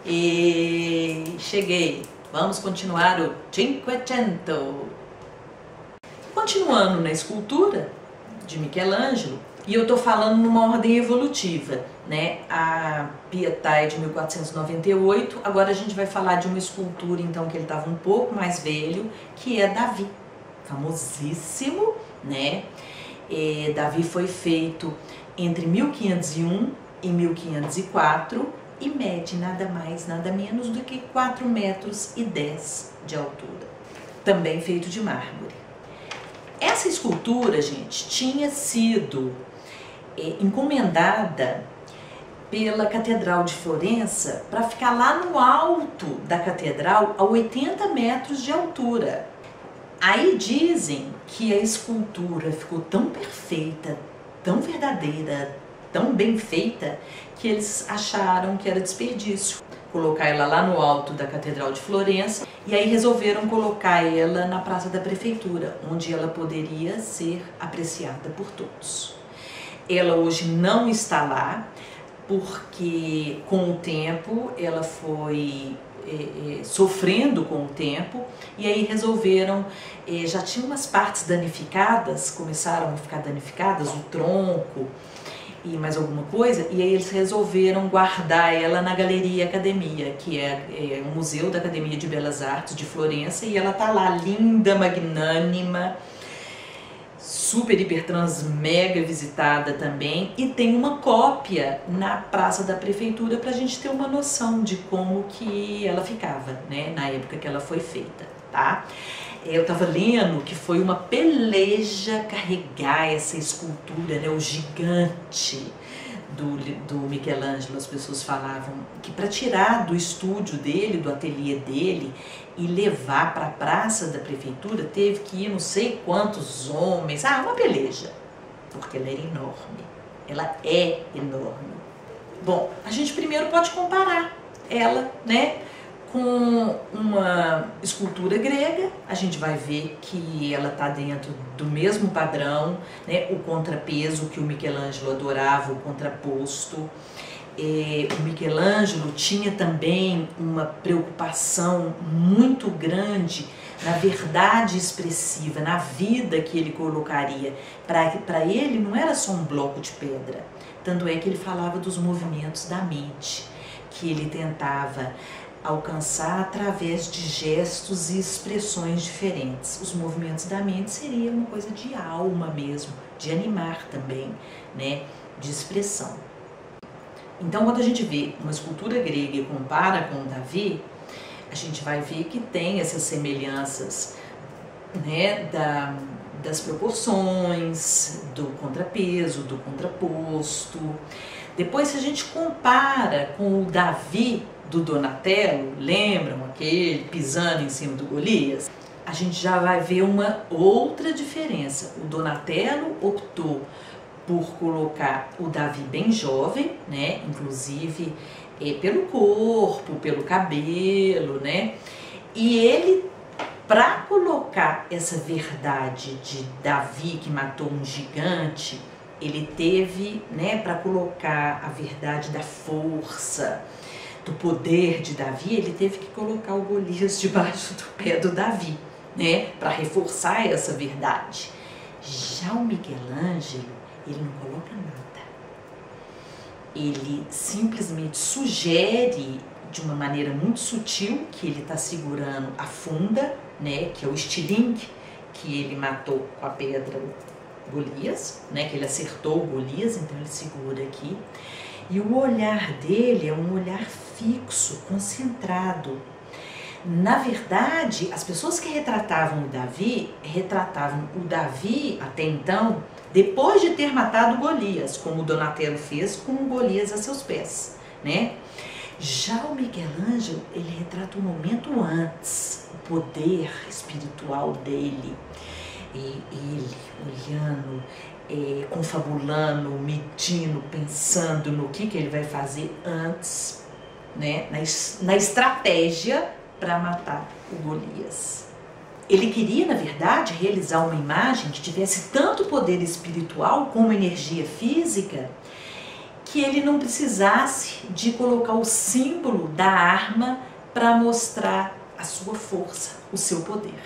E cheguei. Vamos continuar o Cinquecento. Continuando na escultura de Michelangelo, e eu estou falando numa ordem evolutiva, né? A Pietà é de 1498, agora a gente vai falar de uma escultura então que ele estava um pouco mais velho, que é Davi, famosíssimo, né? Davi foi feito entre 1501 e 1504 e mede nada mais, nada menos do que 4,10 metros de altura, também feito de mármore. Essa escultura, gente, tinha sido encomendada pela Catedral de Florença para ficar lá no alto da catedral a 80 metros de altura. Aí dizem que a escultura ficou tão perfeita, tão verdadeira, tão bem feita, que eles acharam que era desperdício colocar ela lá no alto da Catedral de Florença, e aí resolveram colocar ela na Praça da Prefeitura, onde ela poderia ser apreciada por todos. Ela hoje não está lá, porque com o tempo ela foi sofrendo com o tempo, e aí resolveram, já tinha umas partes danificadas, começaram a ficar danificadas, o tronco e mais alguma coisa, e aí eles resolveram guardar ela na Galeria Academia, que é o Museu da Academia de Belas Artes de Florença, e ela tá lá, linda, magnânima, super, hiper, trans, mega visitada também, e tem uma cópia na Praça da Prefeitura para a gente ter uma noção de como que ela ficava, né, na época que ela foi feita, tá? Eu estava lendo que foi uma peleja carregar essa escultura, né, o gigante do Michelangelo. As pessoas falavam que para tirar do estúdio dele, do ateliê dele, e levar para a Praça da Prefeitura, teve que ir não sei quantos homens, uma peleja, porque ela era enorme, ela é enorme. Bom, a gente primeiro pode comparar ela, né, com uma escultura grega. A gente vai ver que ela está dentro do mesmo padrão, né? O contrapeso que o Michelangelo adorava, o contraposto. O Michelangelo tinha também uma preocupação muito grande na verdade expressiva, na vida que ele colocaria. Para ele não era só um bloco de pedra, tanto é que ele falava dos movimentos da mente, que ele tentava alcançar através de gestos e expressões diferentes. Os movimentos da mente seriam uma coisa de alma mesmo, de animar também, né, de expressão. Então, quando a gente vê uma escultura grega e compara com Davi, a gente vai ver que tem essas semelhanças, né, das proporções, do contrapeso, do contraposto. Depois, se a gente compara com o Davi do Donatello, lembram aquele pisando em cima do Golias? A gente já vai ver uma outra diferença. O Donatello optou por colocar o Davi bem jovem, né? Inclusive pelo corpo, pelo cabelo, né? E ele, para colocar essa verdade de Davi que matou um gigante, ele teve, né, para colocar a verdade da força, do poder de Davi, ele teve que colocar o Golias debaixo do pé do Davi, né, para reforçar essa verdade. Já o Michelangelo, ele não coloca nada. Ele simplesmente sugere de uma maneira muito sutil que ele está segurando a funda, né, que é o estilingue que ele matou com a pedra Golias, né, que ele acertou o Golias, então ele segura aqui. E o olhar dele é um olhar fixo, concentrado. Na verdade, as pessoas que retratavam o Davi até então, depois de ter matado Golias, como o Donatello fez com o Golias a seus pés, né? Já o Michelangelo, ele retrata um momento antes, o poder espiritual dele, e ele olhando, confabulando, medindo, pensando no que ele vai fazer antes, né, na estratégia para matar o Golias. Ele queria, na verdade, realizar uma imagem que tivesse tanto poder espiritual como energia física, que ele não precisasse de colocar o símbolo da arma para mostrar a sua força, o seu poder.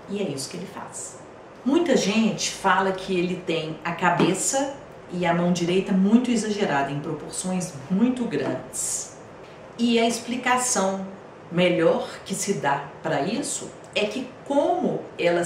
E é isso que ele faz. Muita gente fala que ele tem a cabeça e a mão direita muito exagerada, em proporções muito grandes. E a explicação melhor que se dá para isso é que como ela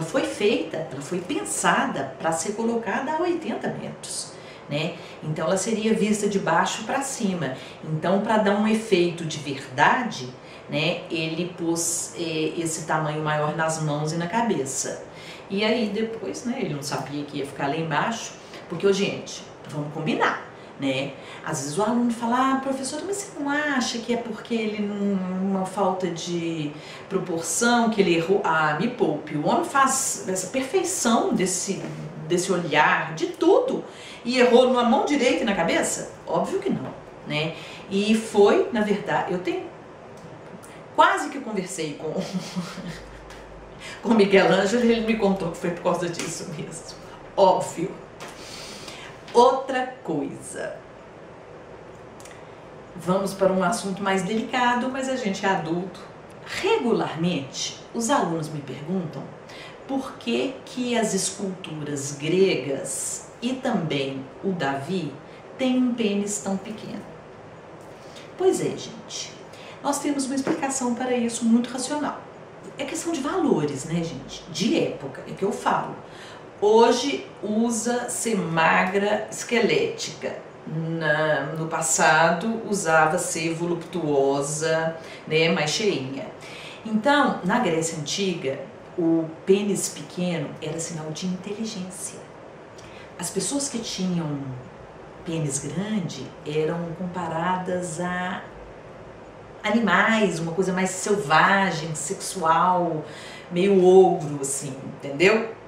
foi feita, ela foi pensada para ser colocada a 80 metros. Né? Então ela seria vista de baixo para cima. Então, para dar um efeito de verdade, né, ele pôs esse tamanho maior nas mãos e na cabeça. E aí depois, né, ele não sabia que ia ficar lá embaixo, porque, gente, vamos combinar, né? Às vezes o aluno fala, professora, mas você não acha que é porque ele uma falta de proporção, que ele errou? Ah, me poupe, o homem faz essa perfeição desse olhar, de tudo, e errou numa mão direita e na cabeça? Óbvio que não, né? E foi, na verdade, eu quase que conversei com o Michelangelo, ele me contou que foi por causa disso mesmo, óbvio. Outra coisa, vamos para um assunto mais delicado, mas a gente é adulto. Regularmente, os alunos me perguntam por que as esculturas gregas e também o Davi têm um pênis tão pequeno. Pois é, gente, nós temos uma explicação para isso muito racional. É questão de valores, né, gente? De época, é que eu falo. Hoje usa ser magra, esquelética. No passado usava ser voluptuosa, né, mais cheinha. Então, na Grécia Antiga, o pênis pequeno era sinal de inteligência. As pessoas que tinham pênis grande eram comparadas a animais, uma coisa mais selvagem, sexual, meio ogro, assim, entendeu?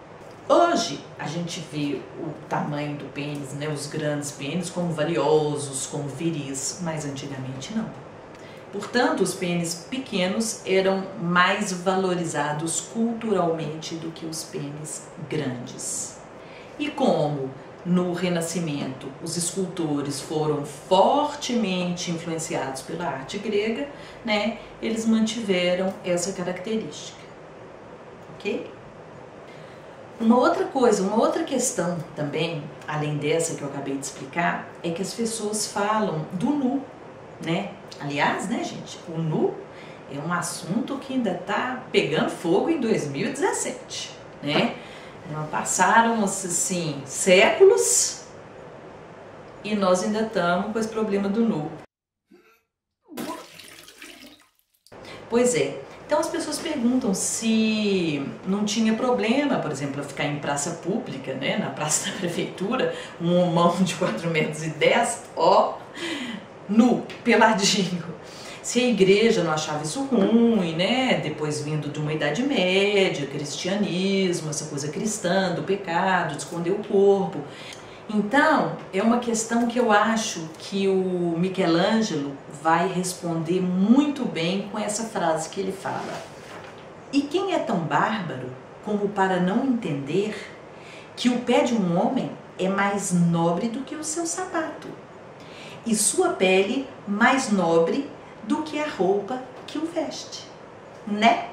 Hoje a gente vê o tamanho do pênis, né, os grandes pênis como valiosos, como viris, mas antigamente não. Portanto, os pênis pequenos eram mais valorizados culturalmente do que os pênis grandes. E como no Renascimento os escultores foram fortemente influenciados pela arte grega, né, eles mantiveram essa característica, ok? Uma outra coisa, uma outra questão também, além dessa que eu acabei de explicar, é que as pessoas falam do nu, né? Aliás, né, gente, o nu é um assunto que ainda está pegando fogo em 2017, né? Passaram, assim, séculos e nós ainda estamos com esse problema do nu. Pois é. Então as pessoas perguntam se não tinha problema, por exemplo, ficar em praça pública, né, na praça da prefeitura, um homão de 4,10 metros, ó, nu, peladinho. Se a igreja não achava isso ruim, né, depois vindo de uma idade média, cristianismo, essa coisa cristã, do pecado, de esconder o corpo. Então, é uma questão que eu acho que o Michelangelo vai responder muito bem com essa frase que ele fala. E quem é tão bárbaro como para não entender que o pé de um homem é mais nobre do que o seu sapato, e sua pele mais nobre do que a roupa que o veste, né?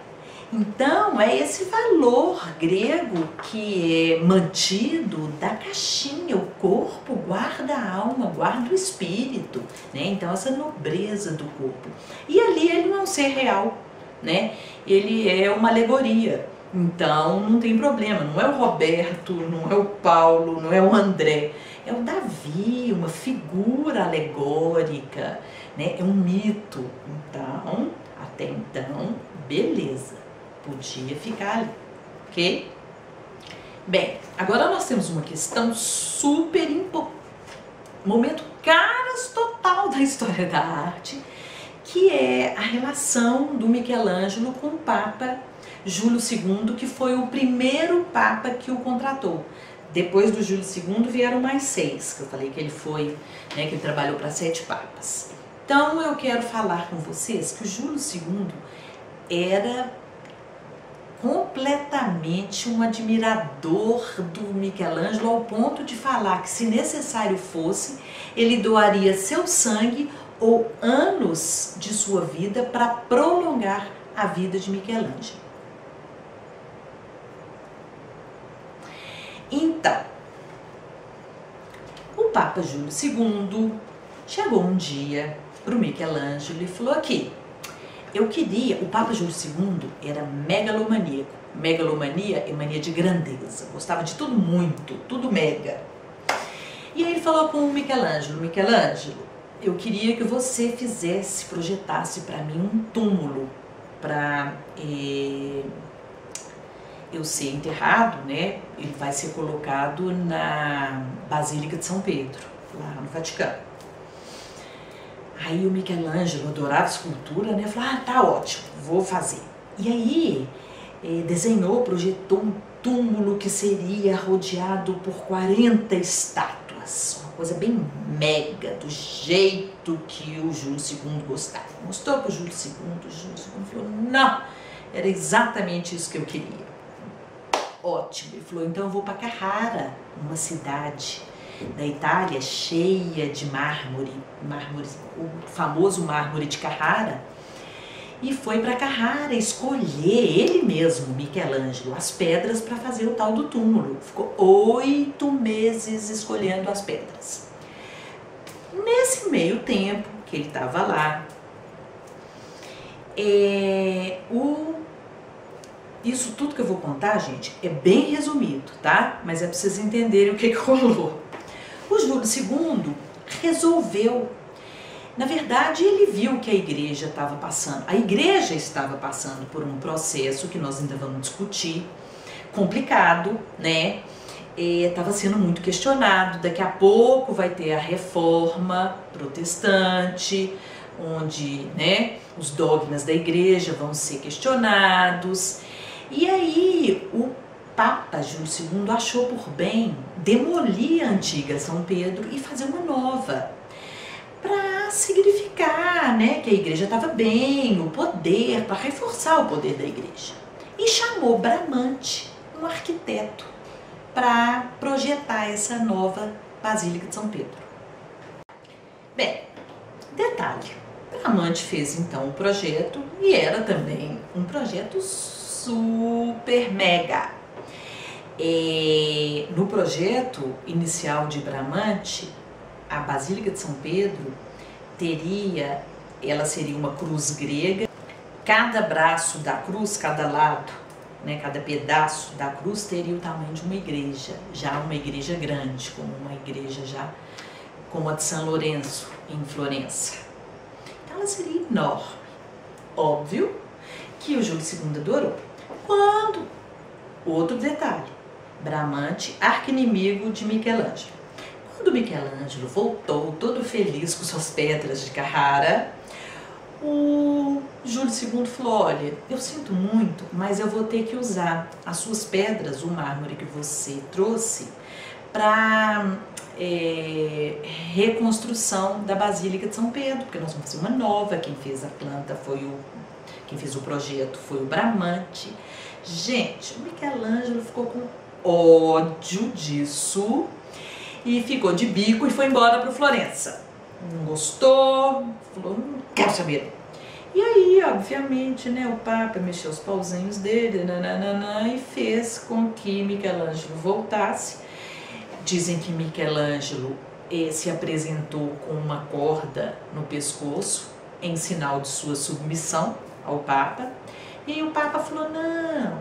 Então, é esse valor grego que é mantido da caixinha. O corpo guarda a alma, guarda o espírito, né? Então, essa nobreza do corpo. E ali ele não é um ser real, né? Ele é uma alegoria. Então, não tem problema. Não é o Roberto, não é o Paulo, não é o André. É o Davi, uma figura alegórica, né? É um mito. Então, até então, beleza. Podia ficar ali, ok? Bem, agora nós temos uma questão super importante, momento caras total da história da arte, que é a relação do Michelangelo com o Papa Júlio II, que foi o primeiro Papa que o contratou. Depois do Júlio II vieram mais 6, que eu falei que ele foi, né, que ele trabalhou para 7 papas. Então eu quero falar com vocês que o Júlio II era completamente um admirador do Michelangelo, ao ponto de falar que, se necessário fosse, ele doaria seu sangue ou anos de sua vida para prolongar a vida de Michelangelo. Então, o Papa Júlio II chegou um dia para o Michelangelo e falou: aqui, eu queria... O Papa Júlio II era megalomaníaco. Megalomania é mania de grandeza, gostava de tudo muito, tudo mega. E aí ele falou com o Michelangelo: Michelangelo, eu queria que você projetasse para mim um túmulo para eu ser enterrado, né? Ele vai ser colocado na Basílica de São Pedro, lá no Vaticano. Aí o Michelangelo adorava escultura, né? Falou: ah, tá ótimo, vou fazer. E aí desenhou, projetou um túmulo que seria rodeado por 40 estátuas. Uma coisa bem mega, do jeito que o Júlio II gostava. Mostrou para o Júlio II, falou: não, era exatamente isso que eu queria. Ótimo. Ele falou: então eu vou para Carrara, uma cidade da Itália cheia de mármore, o famoso mármore de Carrara, e foi para Carrara escolher ele mesmo, Michelangelo, as pedras para fazer o tal do túmulo. Ficou 8 meses escolhendo as pedras. Nesse meio tempo que ele estava lá, isso tudo que eu vou contar, gente, é bem resumido, tá? Mas é para vocês entenderem o que rolou. O Júlio II resolveu, na verdade, ele viu que a igreja estava passando por um processo que nós ainda vamos discutir, complicado, né? Estava sendo muito questionado. Daqui a pouco vai ter a reforma protestante, onde, né, os dogmas da igreja vão ser questionados. E aí o Papa Júlio II achou por bem demolir a antiga São Pedro e fazer uma nova, para significar, né, que a igreja estava bem, o poder, para reforçar o poder da igreja. E chamou Bramante, um arquiteto, para projetar essa nova Basílica de São Pedro. Bem, detalhe, Bramante fez então o projeto, e era também um projeto super mega. No projeto inicial de Bramante, a Basílica de São Pedro ela seria uma cruz grega. Cada braço da cruz, cada lado, né, cada pedaço da cruz teria o tamanho de uma igreja, já uma igreja grande, como uma igreja já como a de São Lourenço, em Florença. Então ela seria enorme. Óbvio que o Júlio II adorou. Outro detalhe, Bramante, arqui-inimigo de Michelangelo. Quando Michelangelo voltou todo feliz com suas pedras de Carrara, o Júlio II falou: olha, eu sinto muito, mas eu vou ter que usar as suas pedras, o mármore que você trouxe, para reconstrução da Basílica de São Pedro, porque nós vamos fazer uma nova. Quem fez a planta quem fez o projeto foi o Bramante. Gente, o Michelangelo ficou com ódio disso e ficou de bico e foi embora para Florença. Não gostou, falou: não quero saber. E aí, obviamente, né, o Papa mexeu os pauzinhos dele, e fez com que Michelangelo voltasse. Dizem que Michelangelo se apresentou com uma corda no pescoço em sinal de sua submissão ao Papa. E o Papa falou: não,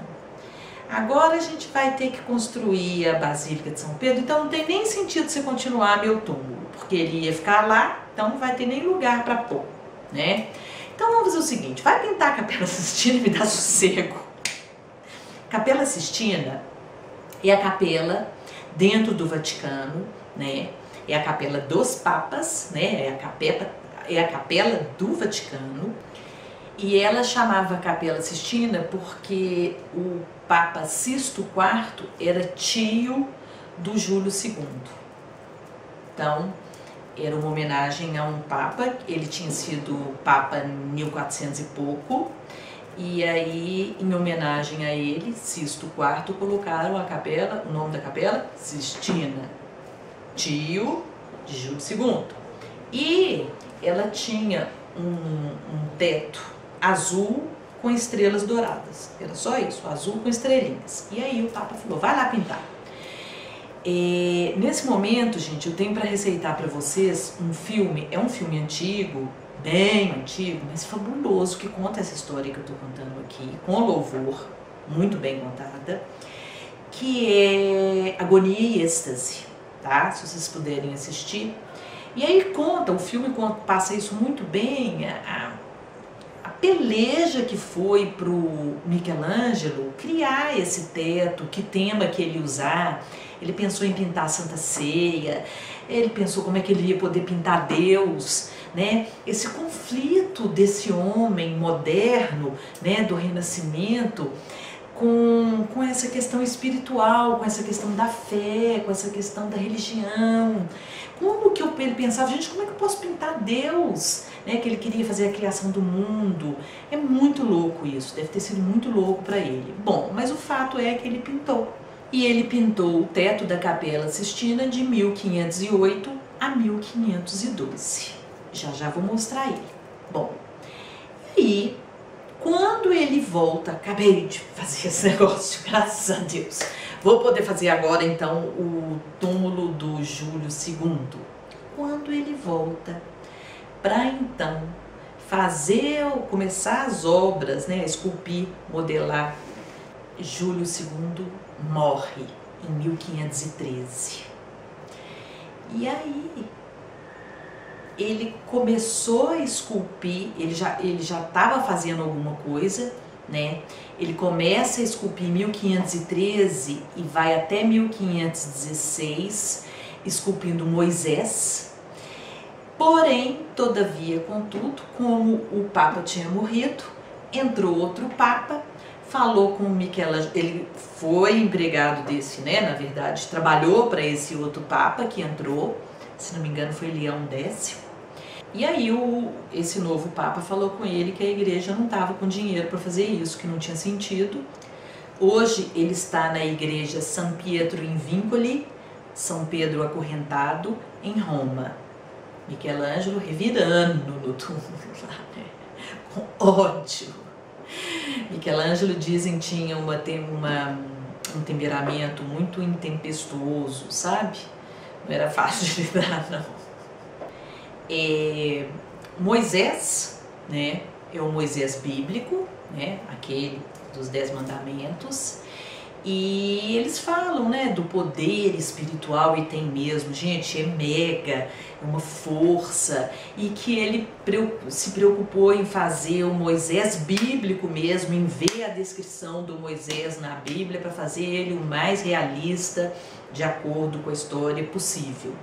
agora a gente vai ter que construir a Basílica de São Pedro, então não tem nem sentido você continuar meu túmulo, porque ele ia ficar lá, então não vai ter nem lugar para pôr, né? Então vamos fazer o seguinte: vai pintar a Capela Sistina e me dá sossego. Capela Sistina é a capela dentro do Vaticano, né? É a capela dos papas, né? É a capela do Vaticano. E ela chamava Capela Sistina porque o Papa Sisto IV era tio do Júlio II. Então, era uma homenagem a um Papa. Ele tinha sido Papa em 1400 e pouco. E aí, em homenagem a ele, Sisto IV, colocaram a capela, o nome da capela, Sistina, tio de Júlio II. E ela tinha um teto azul com estrelas douradas. Era só isso, azul com estrelinhas. E aí o Papa falou, vai lá pintar. Nesse momento, gente, eu tenho para receitar para vocês um filme, é um filme antigo, bem antigo, mas fabuloso, que conta essa história que eu estou contando aqui, com louvor, muito bem contada, que é Agonia e Êxtase, tá? Se vocês puderem assistir. E aí conta, o filme passa isso muito bem, a peleja que foi pro Michelangelo criar esse teto, que tema que ele usar. Ele pensou em pintar a Santa Ceia, ele pensou como é que ele ia poder pintar Deus, né? Esse conflito desse homem moderno, né, do Renascimento, com essa questão espiritual, com essa questão da fé, com essa questão da religião. Como que ele pensava, gente, como é que eu posso pintar Deus? Né, que ele queria fazer a criação do mundo. É muito louco isso, deve ter sido muito louco para ele. Bom, mas o fato é que ele pintou. E ele pintou o teto da Capela Sistina de 1508 a 1512. Já vou mostrar ele. Bom, e quando ele volta, acabei de fazer esse negócio, graças a Deus. Vou poder fazer agora então o túmulo do Júlio II. Quando ele volta para então começar as obras, né, esculpir, modelar, Júlio II morre em 1513. E aí ele começou a esculpir, ele já estava fazendo alguma coisa, né? Ele começa a esculpir em 1513 e vai até 1516 esculpindo Moisés. Porém, todavia, contudo, como o Papa tinha morrido, entrou outro Papa, falou com o Michelangelo, ele foi empregado desse, né, na verdade, trabalhou para esse outro Papa que entrou, se não me engano foi Leão X. E aí esse novo Papa falou com ele que a igreja não estava com dinheiro para fazer isso, que não tinha sentido. Hoje ele está na igreja San Pietro in Vincoli, São Pedro Acorrentado, em Roma. Michelangelo revirando no túmulo lá, né, com ódio. Michelangelo, dizem, tinha um temperamento muito intempestuoso, sabe? Não era fácil de lidar, não. Moisés, né, é o Moisés bíblico, né, aquele dos 10 mandamentos, e eles falam, né, do poder espiritual, e tem mesmo, gente, é mega, é uma força, e que ele se preocupou em fazer o Moisés bíblico mesmo, em ver a descrição do Moisés na Bíblia, para fazer ele o mais realista, de acordo com a história possível.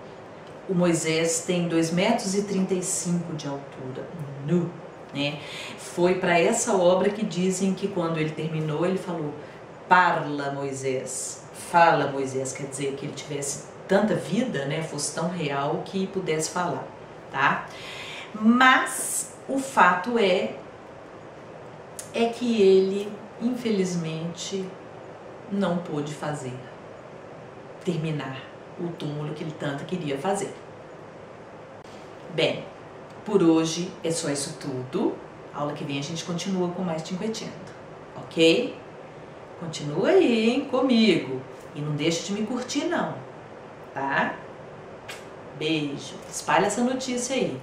O Moisés tem 2,35 m de altura, nu, né? Foi para essa obra que dizem que quando ele terminou, ele falou: parla, Moisés, fala, Moisés, quer dizer que ele tivesse tanta vida, né, fosse tão real que pudesse falar, tá? Mas o fato é que ele, infelizmente, não pôde terminar o túmulo que ele tanto queria fazer. Bem, por hoje é só isso tudo. Aula que vem a gente continua com mais Cinquecento, ok? Continua aí, hein, comigo. E não deixa de me curtir, não. Tá? Beijo. Espalha essa notícia aí.